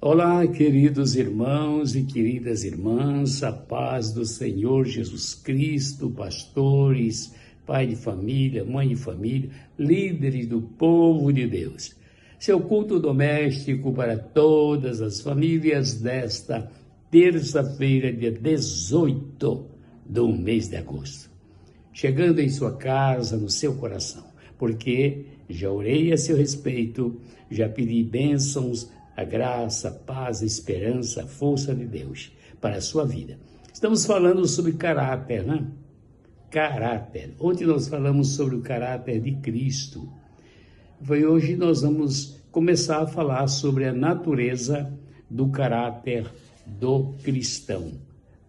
Olá, queridos irmãos e queridas irmãs, a paz do Senhor Jesus Cristo, pastores, pai de família, mãe de família, líderes do povo de Deus. Seu culto doméstico para todas as famílias desta terça-feira, dia 18 do mês de agosto. Chegando em sua casa, no seu coração, porque já orei a seu respeito, já pedi bênçãos, a graça, a paz, a esperança, a força de Deus para a sua vida. Estamos falando sobre caráter, né? Caráter. Ontem nós falamos sobre o caráter de Cristo. Hoje nós vamos começar a falar sobre a natureza do caráter do cristão.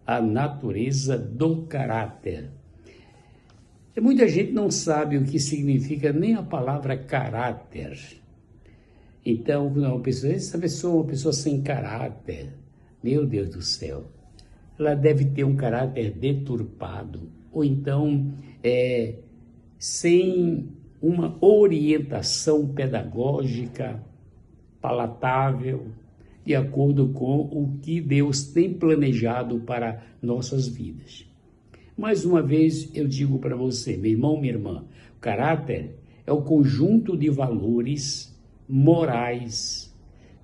A natureza do caráter. E muita gente não sabe o que significa nem a palavra caráter. Então, essa pessoa é uma pessoa sem caráter. Meu Deus do céu. Ela deve ter um caráter deturpado. Ou então, sem uma orientação pedagógica palatável, de acordo com o que Deus tem planejado para nossas vidas. Mais uma vez, eu digo para você, meu irmão, minha irmã, o caráter é o conjunto de valores morais,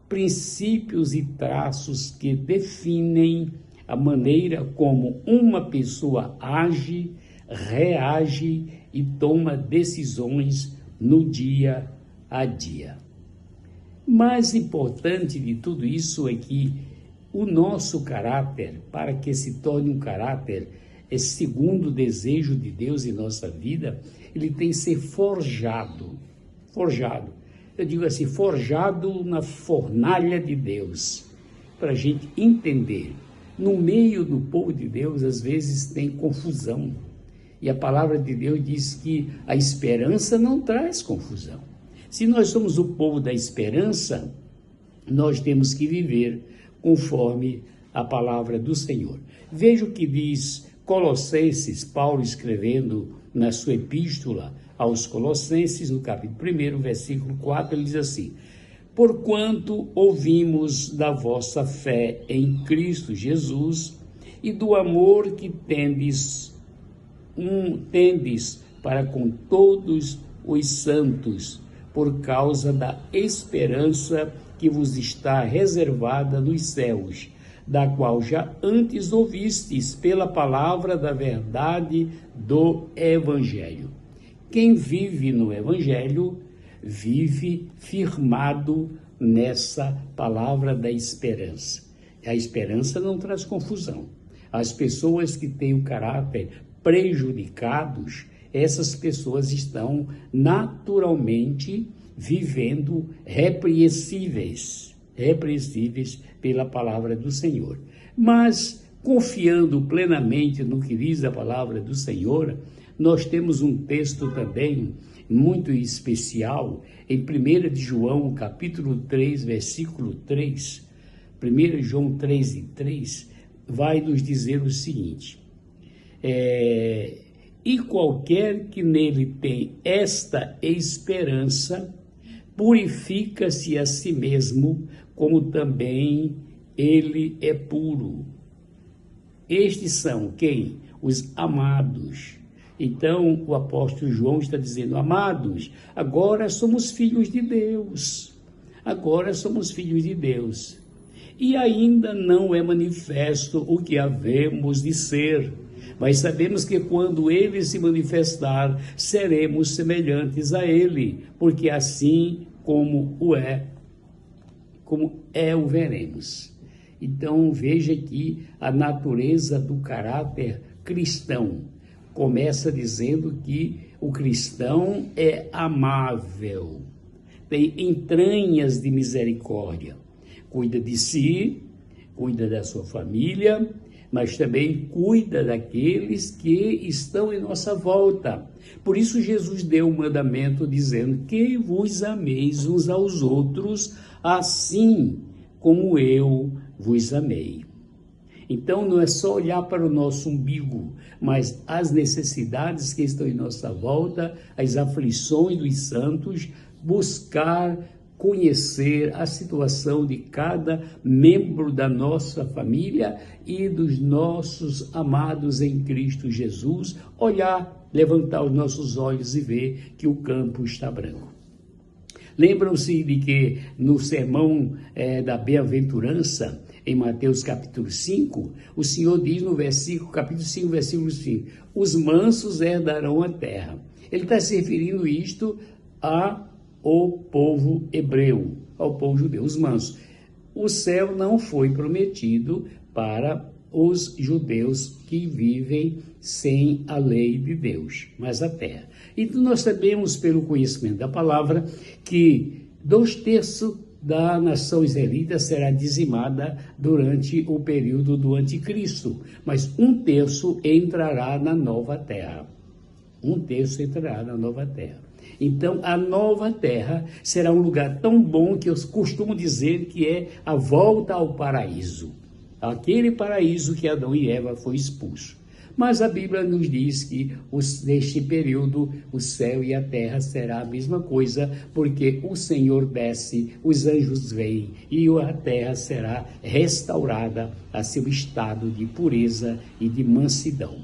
princípios e traços que definem a maneira como uma pessoa age, reage e toma decisões no dia a dia. Mais importante de tudo isso é que o nosso caráter, para que se torne um caráter, segundo o desejo de Deus em nossa vida, ele tem que ser forjado. Eu digo assim, forjado na fornalha de Deus, para a gente entender. No meio do povo de Deus, às vezes tem confusão. E a palavra de Deus diz que a esperança não traz confusão. Se nós somos o povo da esperança, nós temos que viver conforme a palavra do Senhor. Veja o que diz Colossenses, Paulo escrevendo na sua epístola aos Colossenses, no capítulo 1, versículo 4, ele diz assim: porquanto ouvimos da vossa fé em Cristo Jesus e do amor que tendes para com todos os santos, por causa da esperança que vos está reservada nos céus, da qual já antes ouvistes pela palavra da verdade do Evangelho. Quem vive no Evangelho, vive firmado nessa palavra da esperança. A esperança não traz confusão. As pessoas que têm o caráter prejudicados, essas pessoas estão naturalmente vivendo repreensíveis pela palavra do Senhor. Mas, confiando plenamente no que diz a palavra do Senhor, nós temos um texto também muito especial em 1 de João, capítulo 3, versículo 3. 1 João 3 e 3 vai nos dizer o seguinte: e qualquer que nele tem esta esperança, purifica-se a si mesmo, como também ele é puro. Estes são quem? Os amados. Então, o apóstolo João está dizendo: amados, agora somos filhos de Deus. Agora somos filhos de Deus. E ainda não é manifesto o que havemos de ser. Mas sabemos que quando ele se manifestar, seremos semelhantes a ele, porque assim como o veremos. Então, veja aqui a natureza do caráter cristão. Começa dizendo que o cristão é amável, tem entranhas de misericórdia, cuida de si, cuida da sua família, mas também cuida daqueles que estão em nossa volta. Por isso Jesus deu um mandamento dizendo que vos ameis uns aos outros, assim como eu vos amei. Então não é só olhar para o nosso umbigo, mas as necessidades que estão em nossa volta, as aflições dos santos, buscar conhecer a situação de cada membro da nossa família e dos nossos amados em Cristo Jesus, olhar, levantar os nossos olhos e ver que o campo está branco. Lembram-se de que no sermão da bem-aventurança, em Mateus capítulo 5, o Senhor diz no capítulo 5, versículo 5, os mansos herdarão a terra. Ele está se referindo isto ao povo hebreu, ao povo judeu, os mansos. O céu não foi prometido para os judeus que vivem sem a lei de Deus, mas a terra. Então nós sabemos pelo conhecimento da palavra que 2/3 da nação israelita será dizimada durante o período do anticristo, mas 1/3 entrará na nova terra. 1/3 entrará na nova terra. Então, a nova terra será um lugar tão bom que eu costumo dizer que é a volta ao paraíso. Aquele paraíso que Adão e Eva foi expulso. Mas a Bíblia nos diz que neste período o céu e a terra será a mesma coisa, porque o Senhor desce, os anjos vêm e a terra será restaurada a seu estado de pureza e de mansidão.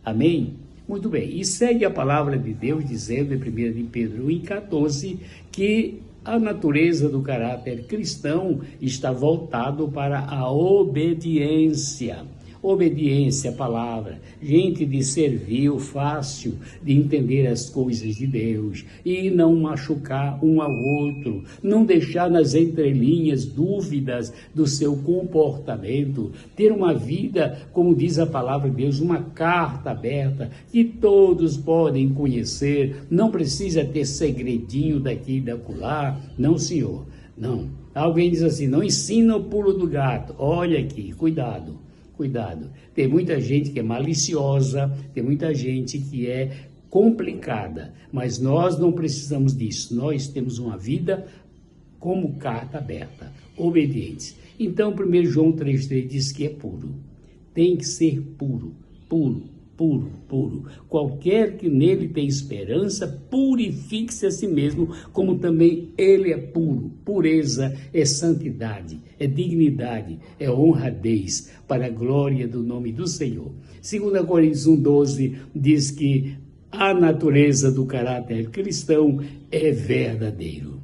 Amém? Muito bem, e segue a palavra de Deus dizendo em 1 de Pedro 1,14 que a natureza do caráter cristão está voltado para a obediência. Obediência à palavra, gente de servil, fácil de entender as coisas de Deus e não machucar um ao outro, não deixar nas entrelinhas dúvidas do seu comportamento, ter uma vida, como diz a palavra de Deus, uma carta aberta que todos podem conhecer, não precisa ter segredinho daqui e da acolá, não senhor, não. Alguém diz assim, não ensina o pulo do gato, olha aqui, cuidado. Cuidado, tem muita gente que é maliciosa, tem muita gente que é complicada, mas nós não precisamos disso, nós temos uma vida como carta aberta, obedientes. Então, 1 João 3,3 diz que é puro, tem que ser puro, puro, puro, puro. Qualquer que nele tem esperança, purifique-se a si mesmo, como também ele é puro. Pureza é santidade, é dignidade, é honradez, para a glória do nome do Senhor. 2 Coríntios 1,12 diz que a natureza do caráter cristão é verdadeiro.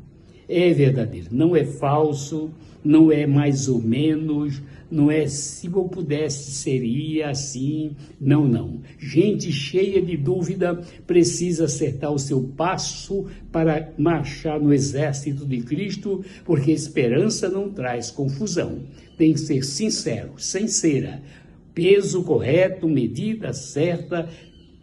É verdadeiro, não é falso, não é mais ou menos, não é se eu pudesse seria assim, não. Gente cheia de dúvida precisa acertar o seu passo para marchar no exército de Cristo, porque esperança não traz confusão. Tem que ser sincero, sincera, peso correto, medida certa,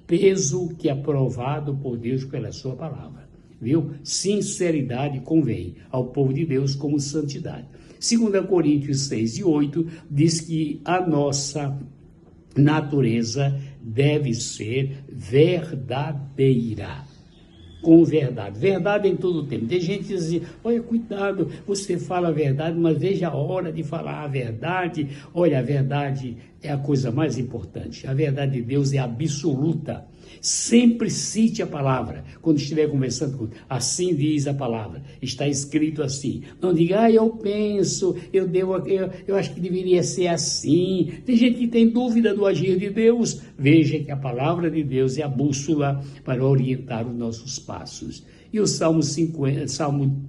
peso que é aprovado por Deus pela sua palavra. Viu? Sinceridade convém ao povo de Deus como santidade. 2 Coríntios 6:8 diz que a nossa natureza deve ser verdadeira. Com verdade. Verdade em todo o tempo. Tem gente que diz assim, olha, cuidado, você fala a verdade, mas veja a hora de falar a verdade. Olha, a verdade é a coisa mais importante. A verdade de Deus é absoluta. Sempre cite a palavra. Quando estiver conversando com assim diz a palavra. Está escrito assim. Não diga, eu penso, eu acho que deveria ser assim. Tem gente que tem dúvida do agir de Deus. Veja que a palavra de Deus é a bússola para orientar os nossos passos. E o Salmo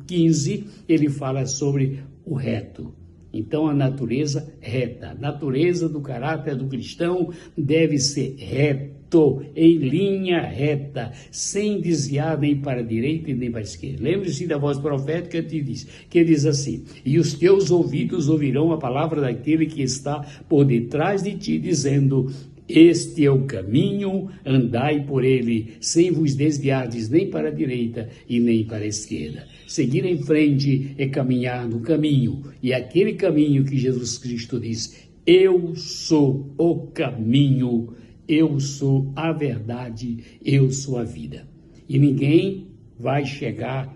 15, ele fala sobre o reto. Então, a natureza reta, a natureza do caráter do cristão deve ser reto, em linha reta, sem desviar nem para a direita e nem para a esquerda. Lembre-se da voz profética que diz assim, e os teus ouvidos ouvirão a palavra daquele que está por detrás de ti, dizendo, este é o caminho, andai por ele, sem vos desviardes nem para a direita e nem para a esquerda. Seguir em frente é caminhar no caminho, e aquele caminho que Jesus Cristo diz, eu sou o caminho, eu sou a verdade, eu sou a vida. E ninguém vai chegar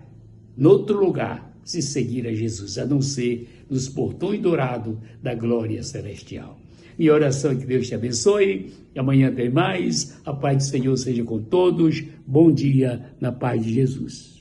noutro lugar se seguir a Jesus, a não ser nos portões dourados da glória celestial. Minha oração é que Deus te abençoe. E amanhã tem mais. A paz do Senhor seja com todos. Bom dia na paz de Jesus.